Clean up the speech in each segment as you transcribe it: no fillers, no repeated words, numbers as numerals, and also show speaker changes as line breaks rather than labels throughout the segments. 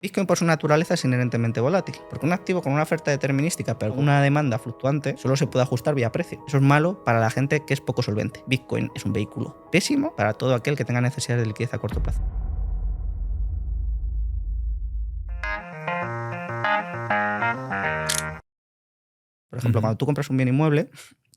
Bitcoin por su naturaleza es inherentemente volátil, porque un activo con una oferta determinística pero con una demanda fluctuante solo se puede ajustar vía precio. Eso es malo para la gente que es poco solvente. Bitcoin es un vehículo pésimo para todo aquel que tenga necesidades de liquidez a corto plazo. Por ejemplo, cuando tú compras un bien inmueble,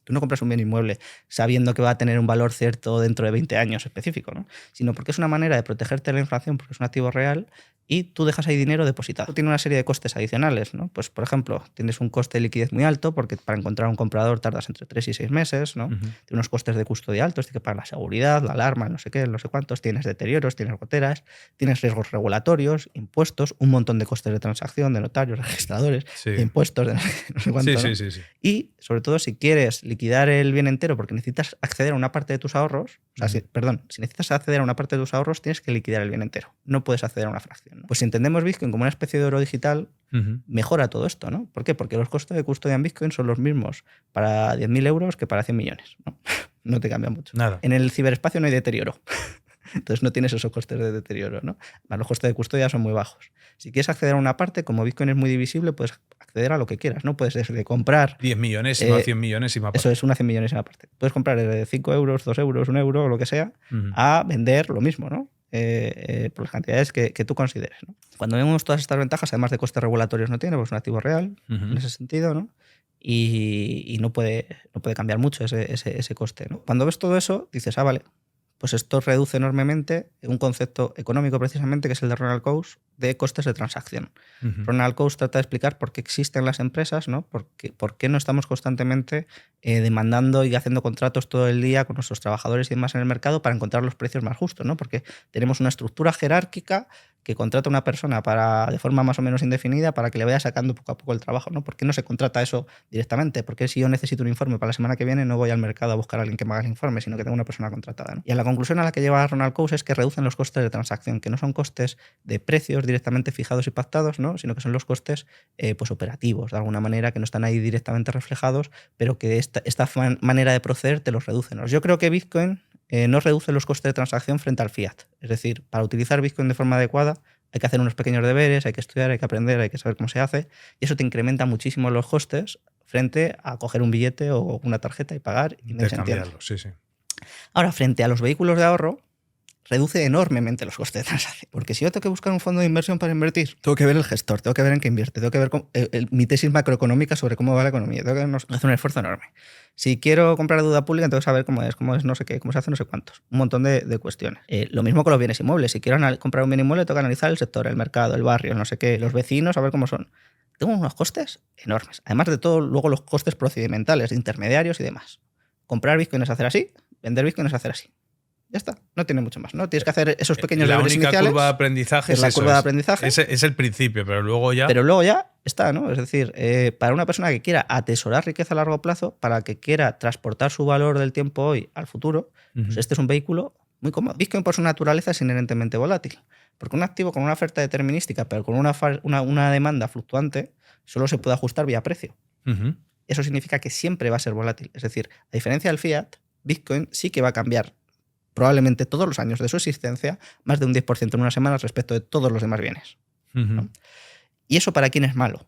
tú no compras un bien inmueble sabiendo que va a tener un valor cierto dentro de 20 años específico, ¿no? Sino porque es una manera de protegerte de la inflación, porque es un activo real y tú dejas ahí dinero depositado. Tiene una serie de costes adicionales, ¿no? Pues, por ejemplo, tienes un coste de liquidez muy alto porque para encontrar un comprador tardas entre 3 y 6 meses, ¿no? Tiene unos costes de custodia altos, tienes que pagar la seguridad, la alarma, no sé qué, no sé cuántos, tienes deterioros, tienes goteras, tienes riesgos regulatorios, impuestos, un montón de costes de transacción, de notarios, registradores, de impuestos, de no sé cuánto, ¿no?
Sí.
Y, sobre todo, si quieres liquidar el bien entero porque necesitas acceder a una parte de tus ahorros, si necesitas acceder a una parte de tus ahorros, tienes que liquidar el bien entero. No puedes acceder a una fracción, ¿no? Pues si entendemos Bitcoin como una especie de oro digital, mejora todo esto, ¿no? ¿Por qué? Porque los costes de custodia en Bitcoin son los mismos para 10.000 euros que para 100 millones, ¿no? No te cambia mucho.
Nada.
En el ciberespacio no hay deterioro. Entonces no tienes esos costes de deterioro, ¿no? Los costes de custodia son muy bajos. Si quieres acceder a una parte, como Bitcoin es muy divisible, puedes acceder a lo que quieras, ¿no? Puedes desde comprar
10 millonésima, 100 millonésima parte.
Eso es una 100 millonésima parte. Puedes comprar de 5 euros, 2 euros, 1 euro, o lo que sea, a vender lo mismo, ¿no? Por las cantidades que tú consideres, ¿no? Cuando vemos todas estas ventajas, además de costes regulatorios no tiene, porque es un activo real en ese sentido, ¿no? Y no puede cambiar mucho ese coste, ¿no? Cuando ves todo eso, dices, vale, pues esto reduce enormemente un concepto económico precisamente, que es el de Ronald Coase, de costes de transacción. Ronald Coase trata de explicar por qué existen las empresas, ¿no? Por qué no estamos constantemente demandando y haciendo contratos todo el día con nuestros trabajadores y demás en el mercado para encontrar los precios más justos, ¿no? Porque tenemos una estructura jerárquica que contrata a una persona de forma más o menos indefinida para que le vaya sacando poco a poco el trabajo, ¿no? ¿Por qué no se contrata eso directamente? Porque si yo necesito un informe para la semana que viene, no voy al mercado a buscar a alguien que me haga el informe, sino que tengo una persona contratada, ¿no? Y a la conclusión a la que lleva Ronald Coase es que reducen los costes de transacción, que no son costes de precios directamente fijados y pactados, ¿no? Sino que son los costes pues operativos, de alguna manera, que no están ahí directamente reflejados, pero que esta manera de proceder te los reduce, ¿no? Yo creo que Bitcoin no reduce los costes de transacción frente al fiat. Es decir, para utilizar Bitcoin de forma adecuada hay que hacer unos pequeños deberes, hay que estudiar, hay que aprender, hay que saber cómo se hace, y eso te incrementa muchísimo los costes frente a coger un billete o una tarjeta y pagar y nadie se entiende.
Sí.
Ahora, frente a los vehículos de ahorro, reduce enormemente los costes de transacción. Porque si yo tengo que buscar un fondo de inversión para invertir, tengo que ver el gestor, tengo que ver en qué invierte, tengo que ver mi tesis macroeconómica sobre cómo va la economía, tengo que hacer un esfuerzo enorme. Si quiero comprar deuda pública, tengo que saber cómo es no sé qué, cómo se hace no sé cuántos. Un montón de cuestiones. Lo mismo con los bienes inmuebles. Si quiero comprar un bien inmueble, tengo que analizar el sector, el mercado, el barrio, no sé qué, los vecinos, a ver cómo son. Tengo unos costes enormes. Además de todo, luego los costes procedimentales, de intermediarios y demás. Comprar Bitcoin es hacer así, vender Bitcoin es hacer así. Ya está, no tiene mucho más, ¿no? Tienes que hacer esos pequeños deberes iniciales.
La única curva de aprendizaje
es la curva de aprendizaje.
Es el principio, pero luego ya
está, ¿no? Es decir, para una persona que quiera atesorar riqueza a largo plazo, para que quiera transportar su valor del tiempo hoy al futuro, pues este es un vehículo muy cómodo. Bitcoin por su naturaleza es inherentemente volátil, porque un activo con una oferta determinística, pero con una demanda fluctuante, solo se puede ajustar vía precio. Eso significa que siempre va a ser volátil. Es decir, a diferencia del fiat, Bitcoin sí que va a cambiar probablemente todos los años de su existencia más de un 10% en una semana respecto de todos los demás bienes, ¿no? ¿Y eso para quién es malo?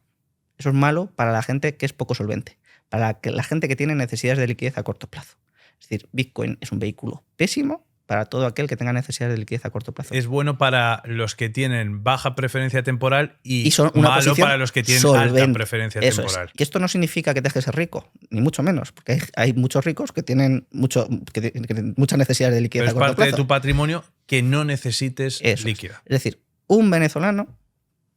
Eso es malo para la gente que es poco solvente, para la gente que tiene necesidades de liquidez a corto plazo. Es decir, Bitcoin es un vehículo pésimo para todo aquel que tenga necesidades de liquidez a corto plazo.
Es bueno para los que tienen baja preferencia temporal y malo para los que tienen alta preferencia temporal.
Que esto no significa que dejes de ser rico, ni mucho menos, porque hay muchos ricos que tienen muchas necesidades de liquidez a corto plazo.
Es parte de tu patrimonio que no necesites líquida.
Es decir, un venezolano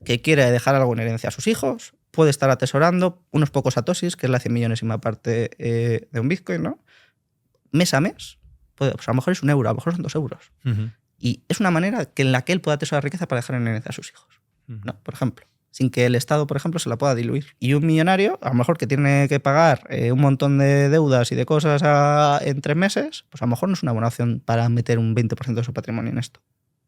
que quiere dejar algo en herencia a sus hijos puede estar atesorando unos pocos satoshis, que es la 100 millonésima parte de un Bitcoin, ¿no? Mes a mes. Pues a lo mejor es 1 euro, a lo mejor son 2 euros. Y es una manera en la que él pueda atesorar riqueza para dejar en herencia a sus hijos, ¿no? Por ejemplo, sin que el Estado, por ejemplo, se la pueda diluir. Y un millonario, a lo mejor que tiene que pagar un montón de deudas y de cosas en 3 meses, pues a lo mejor no es una buena opción para meter un 20% de su patrimonio en esto.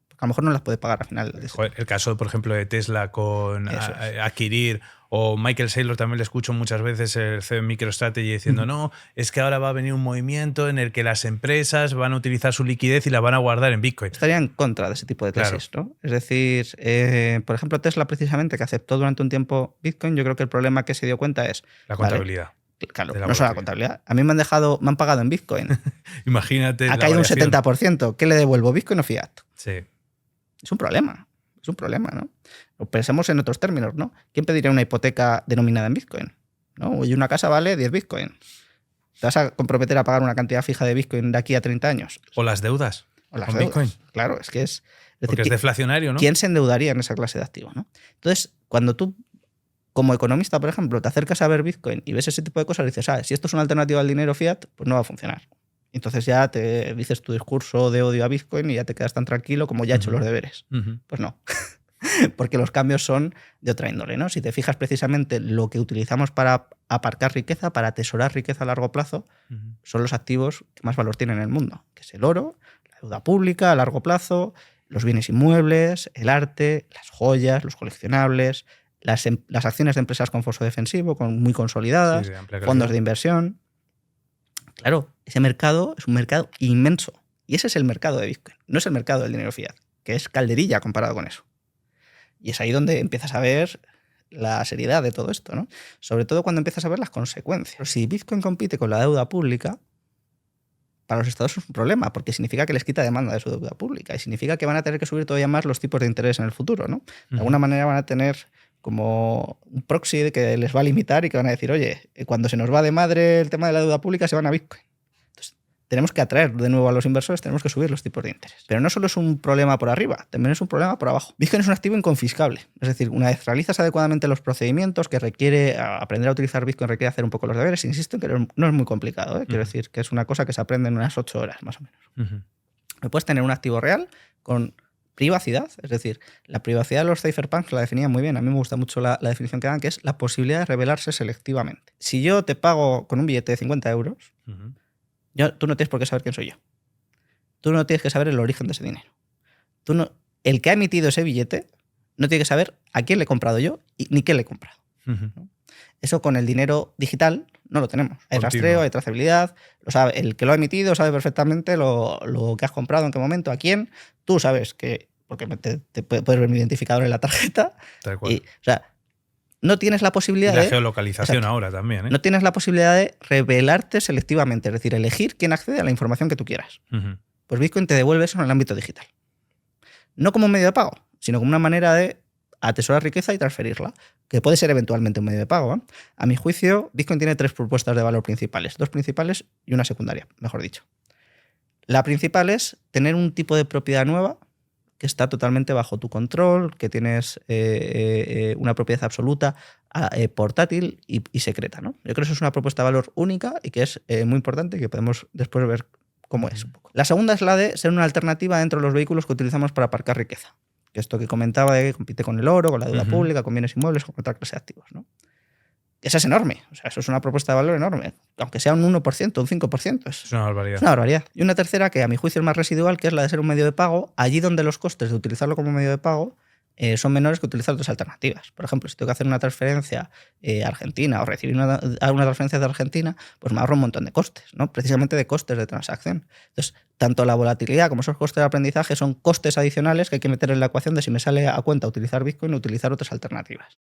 Porque a lo mejor no las puede pagar al final.
Joder, el caso, por ejemplo, de Tesla con adquirir, o Michael Saylor también le escucho muchas veces, el CEO de MicroStrategy, diciendo no, es que ahora va a venir un movimiento en el que las empresas van a utilizar su liquidez y la van a guardar en Bitcoin.
Estaría en contra de ese tipo de tesis, claro. ¿No? Es decir, por ejemplo, Tesla precisamente, que aceptó durante un tiempo Bitcoin, yo creo que el problema que se dio cuenta es...
La contabilidad.
Vale, claro, no solo la contabilidad. A mí me han pagado en Bitcoin.
Imagínate.
Ha caído un 70%. ¿Qué le devuelvo? ¿Bitcoin o fiat?
Sí.
Es un problema. Es un problema, ¿no? O pensemos en otros términos, ¿no? ¿Quién pediría una hipoteca denominada en Bitcoin? ¿No? Y una casa vale 10 Bitcoin. ¿Te vas a comprometer a pagar una cantidad fija de Bitcoin de aquí a 30 años?
O las deudas.
O las deudas. Bitcoin. Claro, es que es...
Porque es deflacionario, ¿no?
¿Quién se endeudaría en esa clase de activo, ¿no? Entonces, cuando tú, como economista, por ejemplo, te acercas a ver Bitcoin y ves ese tipo de cosas, dices, si esto es una alternativa al dinero fiat, pues no va a funcionar. Entonces ya te dices tu discurso de odio a Bitcoin y ya te quedas tan tranquilo como ya he hecho los deberes. Pues no. Porque los cambios son de otra índole, ¿no? Si te fijas precisamente lo que utilizamos para aparcar riqueza, para atesorar riqueza a largo plazo, son los activos que más valor tienen en el mundo, que es el oro, la deuda pública a largo plazo, los bienes inmuebles, el arte, las joyas, los coleccionables, las acciones de empresas con foso defensivo, muy consolidadas, sí, fondos de inversión. Claro, ese mercado es un mercado inmenso. Y ese es el mercado de Bitcoin. No es el mercado del dinero fiat, que es calderilla comparado con eso. Y es ahí donde empiezas a ver la seriedad de todo esto, ¿no? Sobre todo cuando empiezas a ver las consecuencias. Si Bitcoin compite con la deuda pública, para los estados es un problema, porque significa que les quita demanda de su deuda pública y significa que van a tener que subir todavía más los tipos de interés en el futuro, ¿no? De alguna manera van a tener como un proxy de que les va a limitar y que van a decir, oye, cuando se nos va de madre el tema de la deuda pública se van a Bitcoin. Entonces, tenemos que atraer de nuevo a los inversores, tenemos que subir los tipos de interés. Pero no solo es un problema por arriba, también es un problema por abajo. Bitcoin es un activo inconfiscable. Es decir, una vez realizas adecuadamente los procedimientos que requiere aprender a utilizar Bitcoin, requiere hacer un poco los deberes. Insisto en que no es muy complicado, ¿eh? Quiero decir que es una cosa que se aprende en unas 8 horas, más o menos. Puedes tener un activo real con privacidad, es decir, la privacidad de los cypherpunks la definían muy bien. A mí me gusta mucho la definición que dan, que es la posibilidad de revelarse selectivamente. Si yo te pago con un billete de 50 euros, tú no tienes por qué saber quién soy yo. Tú no tienes que saber el origen de ese dinero. El que ha emitido ese billete no tiene que saber a quién le he comprado yo ni qué le he comprado. ¿No? Eso con el dinero digital no lo tenemos. Hay rastreo, hay trazabilidad. El que lo ha emitido sabe perfectamente lo que has comprado, en qué momento, a quién. Tú sabes que, porque te puedes ver mi identificador en la tarjeta.
Tal cual.
O sea, no tienes la posibilidad
de... La geolocalización ahora también, ¿eh?
No tienes la posibilidad de revelarte selectivamente, es decir, elegir quién accede a la información que tú quieras. Pues Bitcoin te devuelve eso en el ámbito digital. No como un medio de pago, sino como una manera de atesorar riqueza y transferirla, que puede ser eventualmente un medio de pago, ¿eh? A mi juicio, Bitcoin tiene 3 propuestas de valor principales, 2 principales y una secundaria, mejor dicho. La principal es tener un tipo de propiedad nueva que está totalmente bajo tu control, que tienes una propiedad absoluta, portátil y secreta, ¿no? Yo creo que eso es una propuesta de valor única y que es muy importante y que podemos después ver cómo es un poco. La segunda es la de ser una alternativa dentro de los vehículos que utilizamos para aparcar riqueza. Que esto que comentaba de que compite con el oro, con la deuda pública, con bienes inmuebles, con otra clase de activos, ¿no? Esa es enorme. O sea, eso es una propuesta de valor enorme. Aunque sea un 1%, un 5%. Es
una barbaridad.
Es una barbaridad. Y una tercera, que a mi juicio es más residual, que es la de ser un medio de pago, allí donde los costes de utilizarlo como medio de pago son menores que utilizar otras alternativas. Por ejemplo, si tengo que hacer una transferencia a Argentina o recibir una transferencia de Argentina, pues me ahorro un montón de costes, ¿no? Precisamente de costes de transacción. Entonces, tanto la volatilidad como esos costes de aprendizaje son costes adicionales que hay que meter en la ecuación de si me sale a cuenta utilizar Bitcoin o utilizar otras alternativas.